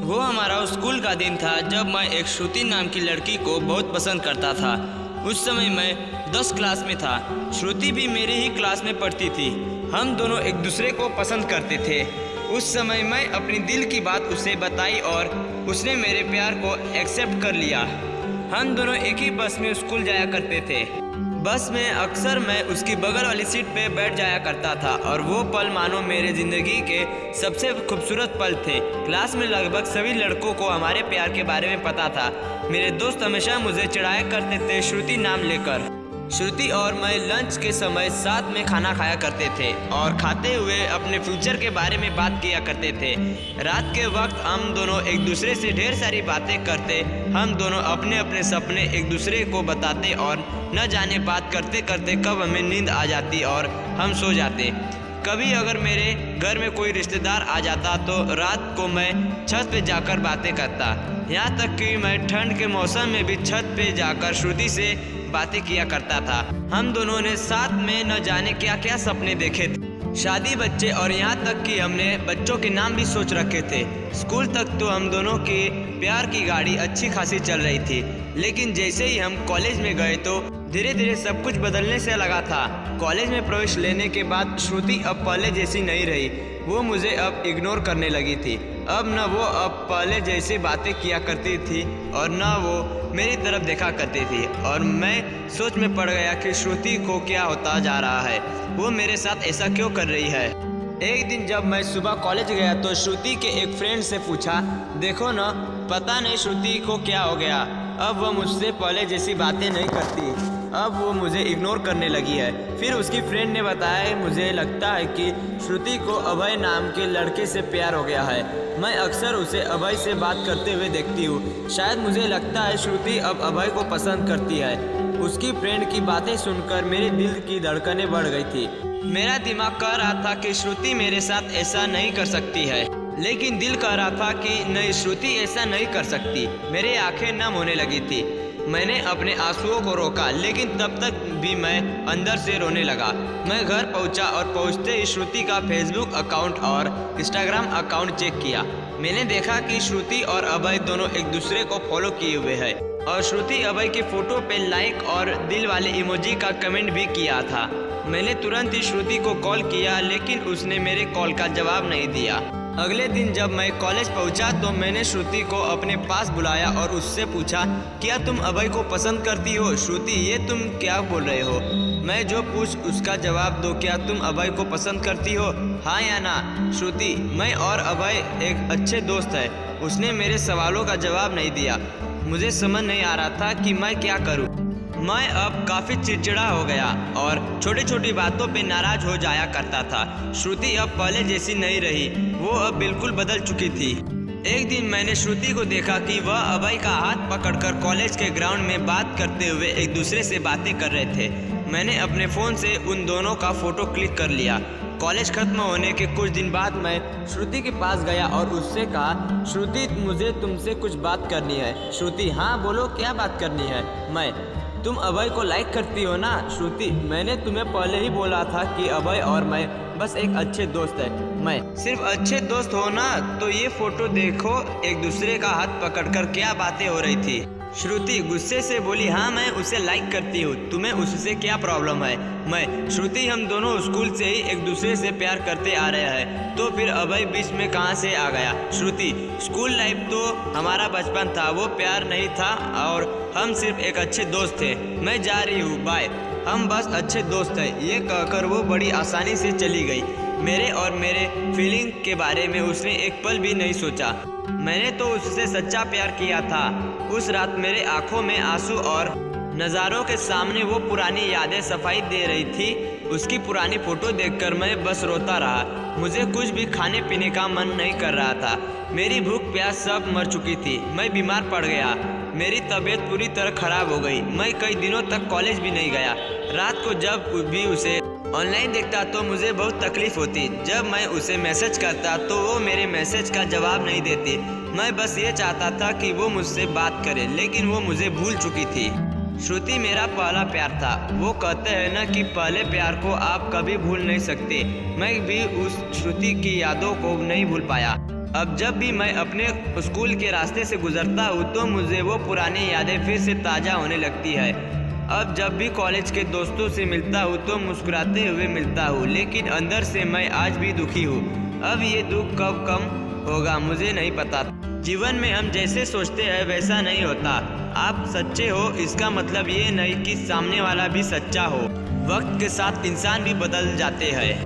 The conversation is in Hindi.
वो हमारा स्कूल का दिन था जब मैं एक श्रुति नाम की लड़की को बहुत पसंद करता था। उस समय मैं 10 क्लास में था। श्रुति भी मेरी ही क्लास में पढ़ती थी। हम दोनों एक दूसरे को पसंद करते थे। उस समय मैं अपनी दिल की बात उसे बताई और उसने मेरे प्यार को एक्सेप्ट कर लिया। हम दोनों एक ही बस में स्कूल जाया करते थे। बस में अक्सर मैं उसकी बगल वाली सीट पे बैठ जाया करता था और वो पल मानो मेरे ज़िंदगी के सबसे खूबसूरत पल थे। क्लास में लगभग सभी लड़कों को हमारे प्यार के बारे में पता था। मेरे दोस्त हमेशा मुझे चिढ़ाया करते थे श्रुति नाम लेकर। श्रुति और मैं लंच के समय साथ में खाना खाया करते थे और खाते हुए अपने फ्यूचर के बारे में बात किया करते थे। रात के वक्त हम दोनों एक दूसरे से ढेर सारी बातें करते। हम दोनों अपने अपने सपने एक दूसरे को बताते और न जाने बात करते करते कब हमें नींद आ जाती और हम सो जाते। कभी अगर मेरे घर में कोई रिश्तेदार आ जाता तो रात को मैं छत पे जाकर बातें करता। यहाँ तक कि मैं ठंड के मौसम में भी छत पे जाकर श्रुति से बातें किया करता था। हम दोनों ने साथ में न जाने क्या क्या सपने देखे थे, शादी, बच्चे और यहाँ तक कि हमने बच्चों के नाम भी सोच रखे थे। स्कूल तक तो हम दोनों के प्यार की गाड़ी अच्छी खासी चल रही थी, लेकिन जैसे ही हम कॉलेज में गए तो धीरे धीरे सब कुछ बदलने से लगा था। कॉलेज में प्रवेश लेने के बाद श्रुति अब पहले जैसी नहीं रही। वो मुझे अब इग्नोर करने लगी थी। अब न वो अब पहले जैसी बातें किया करती थी और न वो मेरी तरफ देखा करती थी। और मैं सोच में पड़ गया कि श्रुति को क्या होता जा रहा है, वो मेरे साथ ऐसा क्यों कर रही है। एक दिन जब मैं सुबह कॉलेज गया तो श्रुति के एक फ्रेंड से पूछा, देखो ना, पता नहीं श्रुति को क्या हो गया। अब वो मुझसे पहले जैसी बातें नहीं करती, अब वो मुझे इग्नोर करने लगी है। फिर उसकी फ्रेंड ने बताया, मुझे लगता है कि श्रुति को अभय नाम के लड़के से प्यार हो गया है। मैं अक्सर उसे अभय से बात करते हुए देखती हूँ। शायद मुझे लगता है श्रुति अब अभय को पसंद करती है। उसकी फ्रेंड की बातें सुनकर मेरे दिल की धड़कनें बढ़ गई थी। मेरा दिमाग कह रहा था कि श्रुति मेरे साथ ऐसा नहीं कर सकती है, लेकिन दिल कह रहा था कि नहीं, श्रुति ऐसा नहीं कर सकती। मेरी आंखें नम होने लगी थी। मैंने अपने आंसुओं को रोका, लेकिन तब तक भी मैं अंदर से रोने लगा। मैं घर पहुंचा और पहुंचते ही श्रुति का फेसबुक अकाउंट और इंस्टाग्राम अकाउंट चेक किया। मैंने देखा कि श्रुति और अभय दोनों एक दूसरे को फॉलो किए हुए हैं और श्रुति अभय की फोटो पे लाइक और दिल वाले इमोजी का कमेंट भी किया था। मैंने तुरंत ही श्रुति को कॉल किया, लेकिन उसने मेरे कॉल का जवाब नहीं दिया। अगले दिन जब मैं कॉलेज पहुंचा तो मैंने श्रुति को अपने पास बुलाया और उससे पूछा, क्या तुम अभय को पसंद करती हो? श्रुति, ये तुम क्या बोल रहे हो? मैं जो पूछ उसका जवाब दो। क्या तुम अभय को पसंद करती हो, हाँ या ना? श्रुति, मैं और अभय एक अच्छे दोस्त हैं। उसने मेरे सवालों का जवाब नहीं दिया। मुझे समझ नहीं आ रहा था कि मैं क्या करूँ। मैं अब काफ़ी चिड़चिड़ा हो गया और छोटी छोटी बातों पे नाराज हो जाया करता था। श्रुति अब पहले जैसी नहीं रही, वो अब बिल्कुल बदल चुकी थी। एक दिन मैंने श्रुति को देखा कि वह अभय का हाथ पकड़कर कॉलेज के ग्राउंड में बात करते हुए एक दूसरे से बातें कर रहे थे। मैंने अपने फ़ोन से उन दोनों का फ़ोटो क्लिक कर लिया। कॉलेज खत्म होने के कुछ दिन बाद मैं श्रुति के पास गया और उससे कहा, श्रुति, मुझे तुमसे कुछ बात करनी है। श्रुति, हाँ बोलो, क्या बात करनी है? मैं, तुम अभय को लाइक करती हो ना? श्रुति, मैंने तुम्हें पहले ही बोला था कि अभय और मैं बस एक अच्छे दोस्त है। मैं, सिर्फ अच्छे दोस्त हो ना? तो ये फोटो देखो, एक दूसरे का हाथ पकड़कर क्या बातें हो रही थी। श्रुति गुस्से से बोली, हाँ मैं उसे लाइक करती हूँ, तुम्हें उससे क्या प्रॉब्लम है? मैं, श्रुति, हम दोनों स्कूल से ही एक दूसरे से प्यार करते आ रहे हैं, तो फिर अभय बीच में कहाँ से आ गया? श्रुति, स्कूल लाइफ तो हमारा बचपन था, वो प्यार नहीं था और हम सिर्फ एक अच्छे दोस्त थे। मैं जा रही हूँ, बाय, हम बस अच्छे दोस्त हैं। ये कहकर वो बड़ी आसानी से चली गई। मेरे और मेरे फीलिंग के बारे में उसने एक पल भी नहीं सोचा। मैंने तो उससे सच्चा प्यार किया था। उस रात मेरे आंखों में आंसू और नज़ारों के सामने वो पुरानी यादें सफाई दे रही थी। उसकी पुरानी फ़ोटो देखकर मैं बस रोता रहा। मुझे कुछ भी खाने पीने का मन नहीं कर रहा था। मेरी भूख प्यास सब मर चुकी थी। मैं बीमार पड़ गया। मेरी तबीयत पूरी तरह ख़राब हो गई। मैं कई दिनों तक कॉलेज भी नहीं गया। रात को जब भी उसे ऑनलाइन देखता तो मुझे बहुत तकलीफ़ होती। जब मैं उसे मैसेज करता तो वो मेरे मैसेज का जवाब नहीं देती। मैं बस ये चाहता था कि वो मुझसे बात करे, लेकिन वो मुझे भूल चुकी थी। श्रुति मेरा पहला प्यार था। वो कहते हैं ना कि पहले प्यार को आप कभी भूल नहीं सकते। मैं भी उस श्रुति की यादों को नहीं भूल पाया। अब जब भी मैं अपने स्कूल के रास्ते से गुजरता हूँ तो मुझे वो पुरानी यादें फिर से ताज़ा होने लगती है। अब जब भी कॉलेज के दोस्तों से मिलता हूँ तो मुस्कुराते हुए मिलता हूँ, लेकिन अंदर से मैं आज भी दुखी हूँ। अब ये दुख कब कम होगा मुझे नहीं पता। जीवन में हम जैसे सोचते हैं वैसा नहीं होता। आप सच्चे हो इसका मतलब ये नहीं कि सामने वाला भी सच्चा हो। वक्त के साथ इंसान भी बदल जाते हैं।